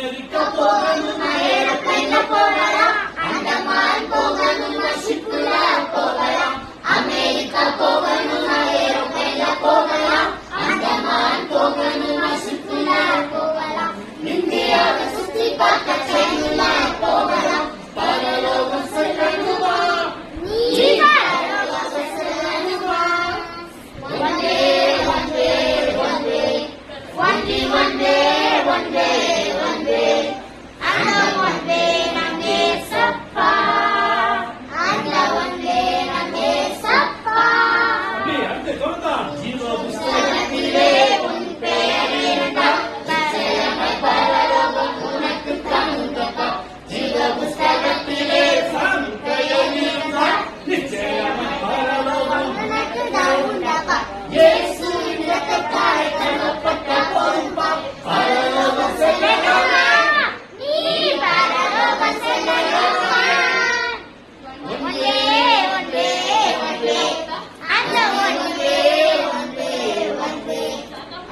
America போகணும் ஏரோப்ளேன்ல போகலாம் அந்தமான் போகணும் ஷிப்ல போகலாம் அமெரிக்கா போகணும் ஏரோப்ளேன்ல போகலாம் அந்தமான் போகணும் ஷிப்ல போகலாம் இந்தியாவை சுத்தி பார்க்க ட்ரெயின்ல போகலாம் பரலோகம் செல்லணுமா நீ பரலோகம் செல்லணுமா one day one day one day one day one day one day and one day namme sappa and one day namme sappa நீ அடுத்து சொல்லுடா ஜீவ புஸ்தகத்திலே உன் பெயர் இருந்தால் நிச்சயமாய் பரலோகம் உனக்கு தந்தப்பா ஜீவ புஸ்தகத்திலே உன் பெயர் இருந்தால் நிச்சயமாய் பரலோகம் உனக்கு தந்தப்பா இயேசு இரத்தத்தால் கழுவப்பட்ட பொறுப்பா பரலோகம் செல்லணுமா நீ பரலோகம் செல்லணுமா one day one day one day and one day one day one day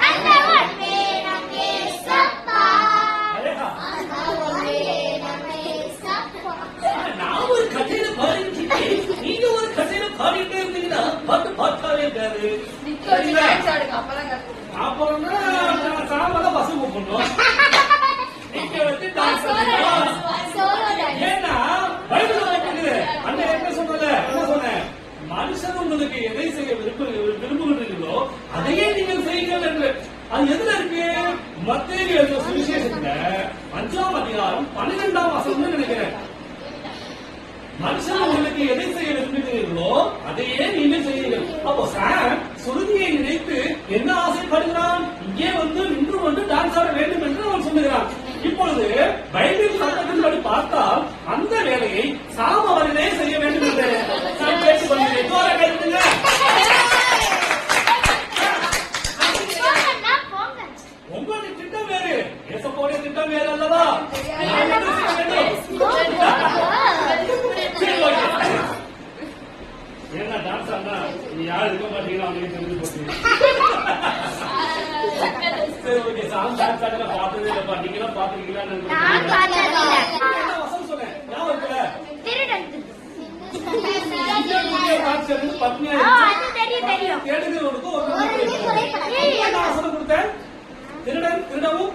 and one day namme sappa and one day namme sappa நான் ஒரு கதையில பாடிட்டு நீங்க ஒரு கதையில பாடிட்டே இருந்தீங்கன்னா பாட்டு பாட்டாவே இருக்காது அப்புறம் சாமதான் பசு கூப்பிடணும் நீங்க வந்து டான்ஸ் ஏன்னா பைபிள் இருக்குது அந்த என்ன சொன்னல என்ன சொன்னேன் மனுஷன் உங்களுக்கு எதை செய்ய விரும்புகிறீர்களோ அதையே நீங்கள் செய்யுங்கள் என்று அது எதுல இருக்கு மத்தேயு எழுதின சுவிசேஷத்துல 5ஆம் அதிகாரம் 12ஆம் வசனம்னு நினைக்கிறேன் மனுஷன் உங்களுக்கு எதை செய்ய விரும்புகிறீர்களோ அதையே நீங்கள் செய்யுங்கள் அப்போ சார் சுருதியை நினைத்து என்ன ஆசைப்படுகிறான் இங்கே வந்து இன்று வந்து டான்ஸ் ஆட வேண்டும் என்று அவன் சொல்லுகிறான் இப்பொழுது பைபிள் சட்டத்தின்படி பார்த்தால் அந்த வேலையை சாம் அவர்களே செய்ய வேண்டும் என்று நான் கேட்டுக்கொள்கிறேன். உங்களுடைய திட்டம் வேறு ஏசப்போடைய திட்டம் வேறு அல்லவா என்ன டான்ஸ் ஆனா நீ யாரு இருக்க மாட்டீங்களா அவங்களுக்கு தெரிஞ்சு போட்டு சரி ஓகே சாங் டான்ஸ் ஆடுற பார்த்ததே இல்லப்பா நீங்களாம் பாத்துருக்கீங்களான்னு வசனம் சொன்னேன் ஞாபகம் இருக்குல்ல திருடன் திருடவும்